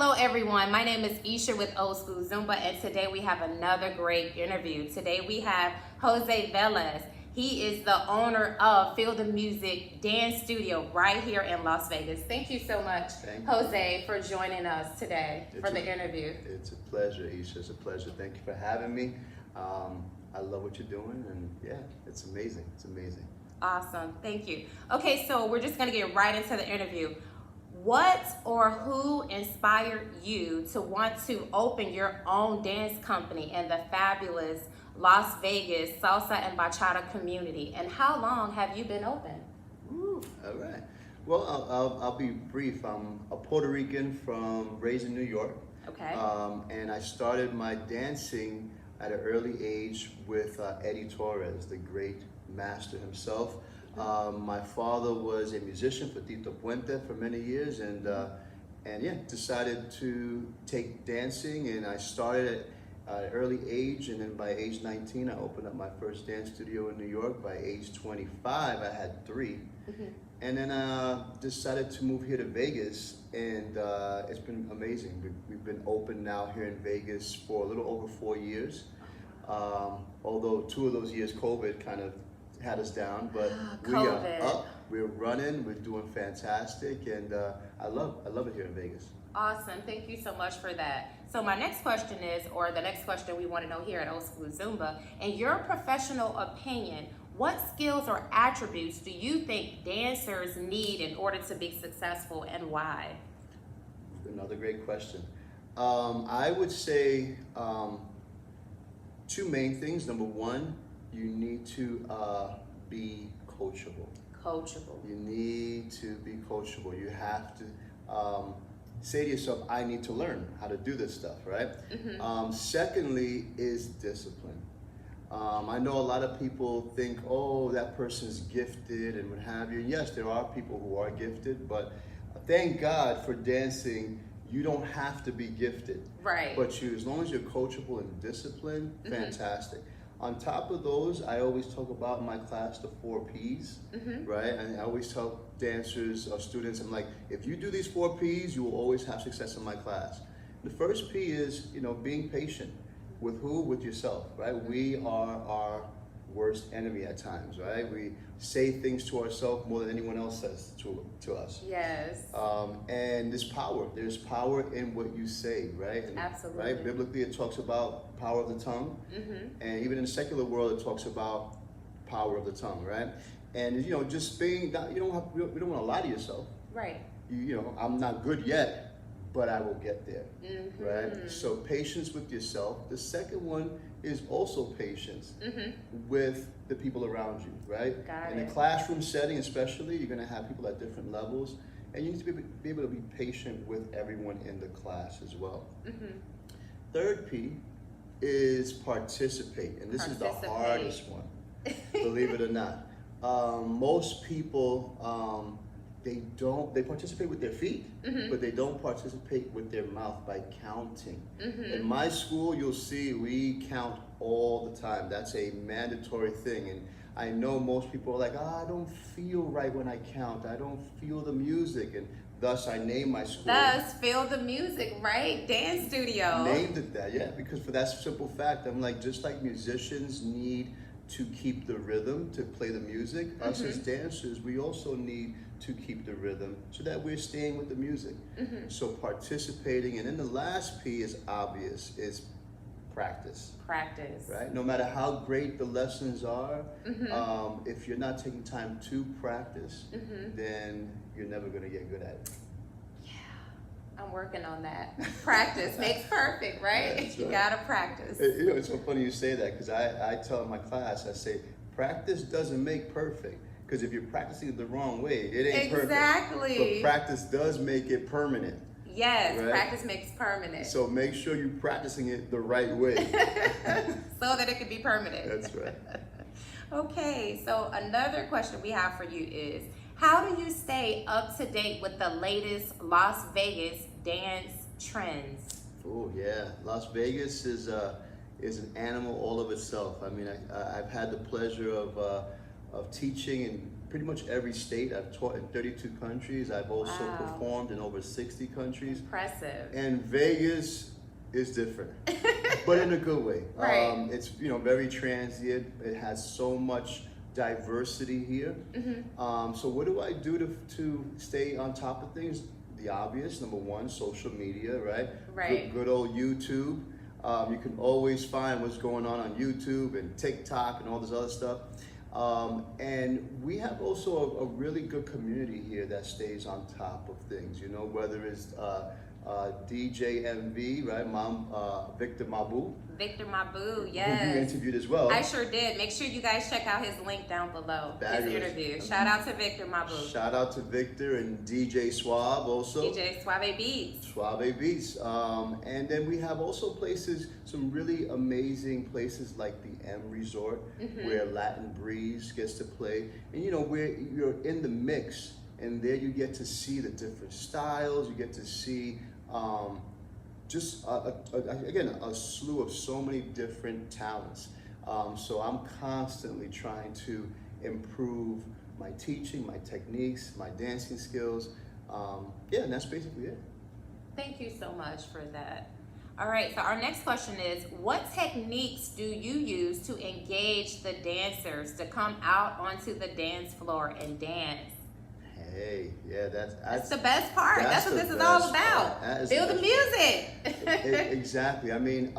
Hello everyone, my name is Eisha with Olskoolzumba, and today we have another great interview. Today we have Jose Velez. He is the owner of Feel the Music Dance Studio right here in Las Vegas. Thank you so much, Jose, for joining us today for the interview. It's a pleasure, Eisha. It's a pleasure. Thank you for having me. I love what you're doing, and yeah, it's amazing. It's amazing. Awesome, thank you. Okay, so we're just gonna get right into the interview. What or who inspired you to want to open your own dance company in the fabulous Las Vegas salsa and bachata community? And how long have you been open? Ooh, all right. Well, I'll be brief. I'm a Puerto Rican raised in New York. Okay. And I started my dancing at an early age with Eddie Torres, the great master himself. My father was a musician for Tito Puente for many years, and yeah, decided to take dancing, and I started at an early age, and then by age 19 I opened up my first dance studio in New York. By age 25 I had 3, and then decided to move here to Vegas, and it's been amazing. We've been open now here in Vegas for a little over 4 years, although 2 of those years COVID kind of had us down, but we are up, we're running, we're doing fantastic, and I love it here in Vegas. Awesome, thank you so much for that. So my next question is, or the next question we want to know here at Olskoolzumba, in your professional opinion, what skills or attributes do you think dancers need in order to be successful, and why? Another great question. I would say 2 main things. Number 1, you need to be coachable. Coachable. You need to be coachable. You have to say to yourself, I need to learn how to do this stuff, right? Secondly is discipline. I know a lot of people think, oh, that person's gifted and what have you. Yes, there are people who are gifted, but thank God for dancing, you don't have to be gifted. Right. But as long as you're coachable and disciplined, fantastic. On top of those, I always talk about in my class the 4 Ps, right? And I always tell dancers or students, I'm like, if you do these 4 Ps, you will always have success in my class. The first P is, being patient. With who? With yourself, right? We are our worst enemy at times, right? We say things to ourselves more than anyone else says to us. Yes. And there's power in what you say, right? And, absolutely. Right? Biblically, it talks about power of the tongue, and even in the secular world, it talks about power of the tongue, right? And just being, we don't want to lie to yourself. Right. I'm not good yet, but I will get there, right? So patience with yourself. The second one is also patience with the people around you, right? In a classroom setting especially, you're gonna have people at different levels, and you need to be able to be patient with everyone in the class as well. Third P is participate, and this is the hardest one, believe it or not. Most people, they participate with their feet, but they don't participate with their mouth by counting. In my school, you'll see we count all the time. That's a mandatory thing. And I know most people are like, I don't feel right when I count. I don't feel the music. And thus I named my school. Thus, Feel the Music, right? Dance Studio. Named it that, yeah, because for that simple fact, I'm like, just like musicians need to keep the rhythm, to play the music, us as dancers, we also need to keep the rhythm so that we're staying with the music. So participating, and then the last P is obvious, is practice. Practice. Right? No matter how great the lessons are, if you're not taking time to practice, then you're never gonna get good at it. I'm working on that. Practice makes perfect, right? Right. You gotta practice. It's so funny you say that, because I tell my class, I say, practice doesn't make perfect. Because if you're practicing it the wrong way, it ain't perfect. Exactly. But practice does make it permanent. Yes, right? Practice makes permanent. So make sure you're practicing it the right way. So that it can be permanent. That's right. Okay, so another question we have for you is, how do you stay up to date with the latest Las Vegas dance trends? Oh yeah, Las Vegas is an animal all of itself. I mean, I've had the pleasure of teaching in pretty much every state. I've taught in 32 countries. I've also Wow. performed in over 60 countries. Impressive. And Vegas is different, but in a good way. Right. It's very transient. It has so much diversity here. So what do I do to stay on top of things? The obvious, number one, social media, right? Right. Good old YouTube. You can always find what's going on YouTube and TikTok and all this other stuff. And we have also a really good community here that stays on top of things, whether it's DJ MV, right? Victor Mabu. Victor Mabu, Who you yes. interviewed as well. I sure did. Make sure you guys check out his link down below. Fabulous. His interview. Shout out to Victor Mabu. Shout out to Victor and DJ Swab also. DJ Suave Beats. Suave Beats. And then we have also some really amazing places like the M Resort, where Latin Breeze gets to play. And where you're in the mix, and there you get to see the different styles, you get to see just again a slew of so many different talents. So I'm constantly trying to improve my teaching, my techniques, my dancing skills. And that's basically it. Thank you so much for that. All right, so our next question is, what techniques do you use to engage the dancers to come out onto the dance floor and dance? Hey, yeah, that's the best part. That's what this is all about. Feel the music. Exactly. I mean,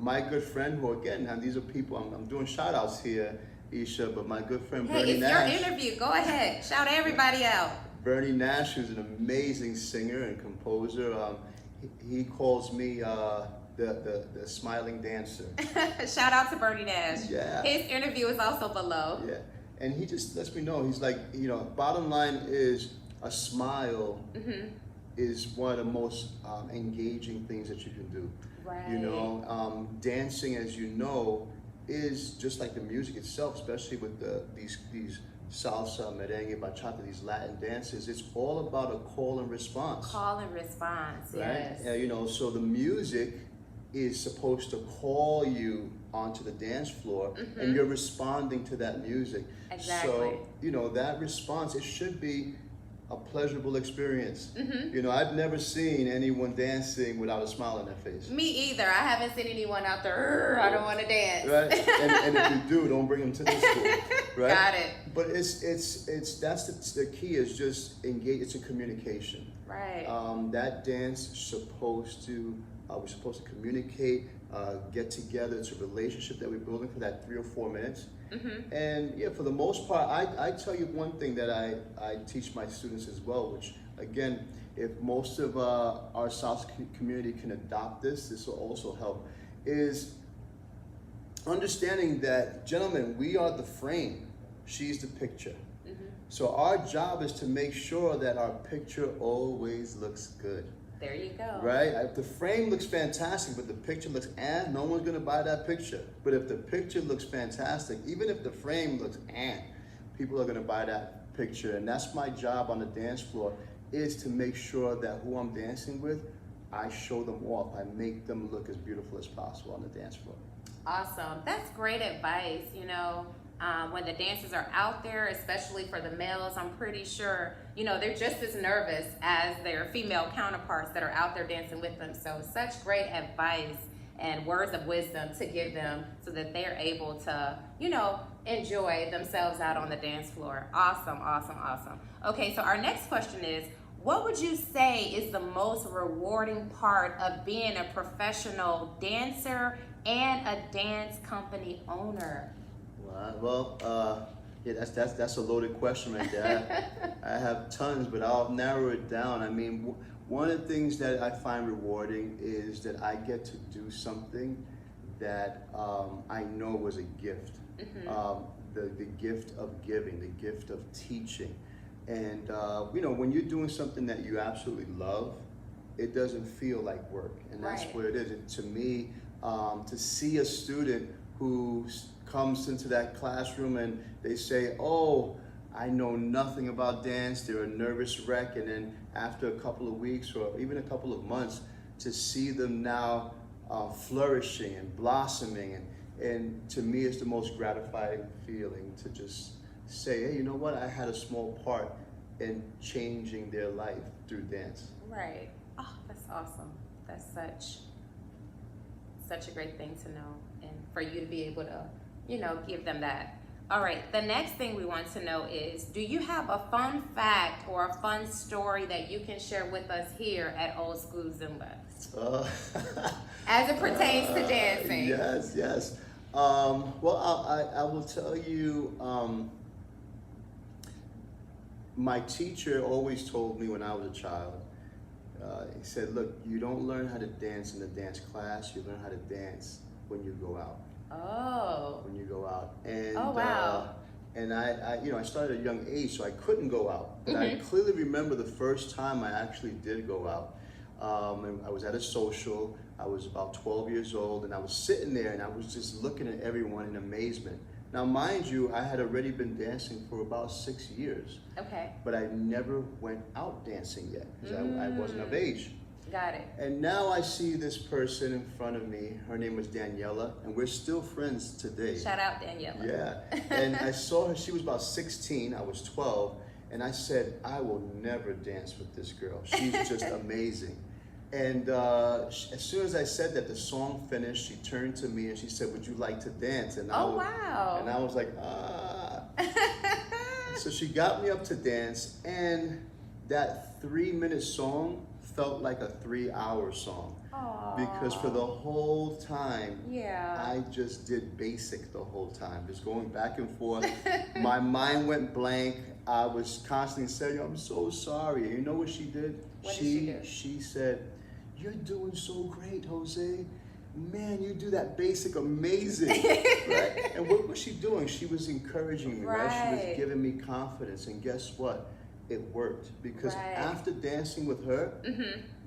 my good friend, who again, now these are people, I'm doing shout outs here, Eisha, but my good friend Bernie Nash. It's your interview. Go ahead. Shout everybody out. Bernie Nash, who's an amazing singer and composer. He calls me the smiling dancer. Shout out to Bernie Nash. Yeah. His interview is also below. Yeah. And he just lets me know, he's like, bottom line is a smile is one of the most engaging things that you can do. Right. Dancing, as you know, is just like the music itself, especially with these salsa, merengue, bachata, these Latin dances. It's all about a call and response. Call and response, right? Yes. So the music is supposed to call you onto the dance floor, and you're responding to that music. Exactly. So, that response, it should be a pleasurable experience. I've never seen anyone dancing without a smile on their face. Me either. I haven't seen anyone out there, I don't want to dance. Right? And if you do, don't bring them to the school. Right? Got it. But that's the key is just engage. It's a communication. Right. That dance is supposed to, we're supposed to communicate, get together. It's a relationship that we're building for that 3 or 4 minutes. And yeah, for the most part, I tell you one thing that I teach my students as well, which again, if most of our South community can adopt this will also help, is understanding that, gentlemen, we are the frame, she's the picture. So our job is to make sure that our picture always looks good. There you go. Right? If the frame looks fantastic, but the picture looks no one's gonna buy that picture. But if the picture looks fantastic, even if the frame looks people are gonna buy that picture. And that's my job on the dance floor, is to make sure that who I'm dancing with, I show them off. I make them look as beautiful as possible on the dance floor. Awesome. That's great advice. When the dancers are out there, especially for the males, I'm pretty sure, they're just as nervous as their female counterparts that are out there dancing with them. So such great advice and words of wisdom to give them so that they're able to, enjoy themselves out on the dance floor. Awesome, awesome, awesome. Okay, so our next question is, what would you say is the most rewarding part of being a professional dancer and a dance company owner? Well, yeah, that's a loaded question right there. I have tons, but I'll narrow it down. I mean, one of the things that I find rewarding is that I get to do something that I know was a gift. The gift of giving, the gift of teaching. And when you're doing something that you absolutely love, it doesn't feel like work. And that's what it is. And to me, to see a student who comes into that classroom and they say, oh, I know nothing about dance, they're a nervous wreck, and then after a couple of weeks or even a couple of months, to see them now flourishing and blossoming, and to me it's the most gratifying feeling to just say, hey, you know what? I had a small part in changing their life through dance. Right. Oh, that's awesome. That's such a great thing to know, and for you to be able to, give them that. All right, the next thing we want to know is, do you have a fun fact or a fun story that you can share with us here at Olskoolzumba? As it pertains to dancing. Yes. Well, I will tell you, my teacher always told me when I was a child, he said, look, you don't learn how to dance in the dance class, you learn how to dance when you go out. Oh. When you go out. And, oh, wow. And I started at a young age, so I couldn't go out. But I clearly remember the first time I actually did go out. And I was at a social, I was about 12 years old, and I was sitting there and I was just looking at everyone in amazement. Now, mind you, I had already been dancing for about 6 years. Okay. But I never went out dancing yet, because I wasn't of age. Got it. And now I see this person in front of me. Her name was Daniela, and we're still friends today. Shout out Daniela. Yeah. And I saw her, she was about 16, I was 12, and I said, I will never dance with this girl. She's just amazing. And as soon as I said that, the song finished, she turned to me and she said, would you like to dance? And wow. And I was like, ah. So she got me up to dance, and that 3-minute song felt like a 3-hour song. Aww. Because for the whole time, I just did basic the whole time, just going back and forth. My mind went blank. I was constantly saying, I'm so sorry. And you know what she did? What did she do? She said, you're doing so great, Jose. Man, you do that basic amazing, right? And what was she doing? She was encouraging me, right? She was giving me confidence, and guess what? It worked, because after dancing with her,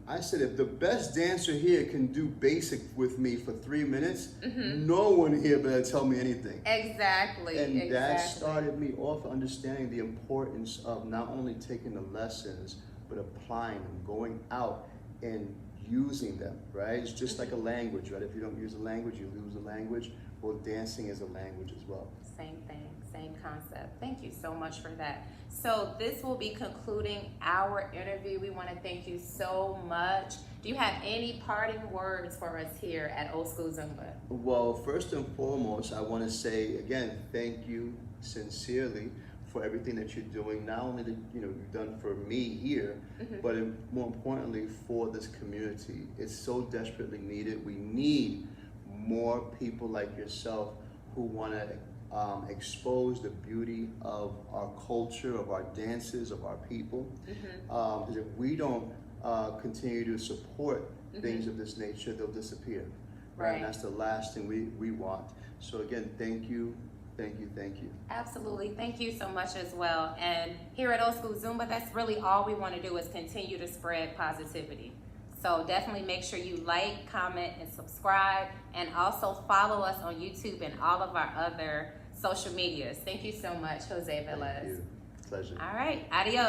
I said, if the best dancer here can do basic with me for 3 minutes, no one here better tell me anything. Exactly. And that started me off understanding the importance of not only taking the lessons, but applying them, going out and using them, right? It's just like a language, right? If you don't use a language, you lose a language. Well, dancing is a language as well. Same thing, same concept. Thank you so much for that. So this will be concluding our interview. We want to thank you so much. Do you have any parting words for us here at Olskoolzumba? Well, first and foremost, I want to say again, thank you sincerely for everything that you're doing, not only that you've done for me here, but more importantly for this community. It's so desperately needed. We need more people like yourself who want to expose the beauty of our culture, of our dances, of our people. Because if we don't continue to support things of this nature, they'll disappear. Right? And that's the last thing we want. So again, thank you. Thank you. Absolutely. Thank you so much as well. And here at Olskoolzumba, that's really all we want to do is continue to spread positivity. So definitely make sure you like, comment, and subscribe, and also follow us on YouTube and all of our other social medias. Thank you so much, Jose Velez. Thank you. Pleasure. All right. Adios.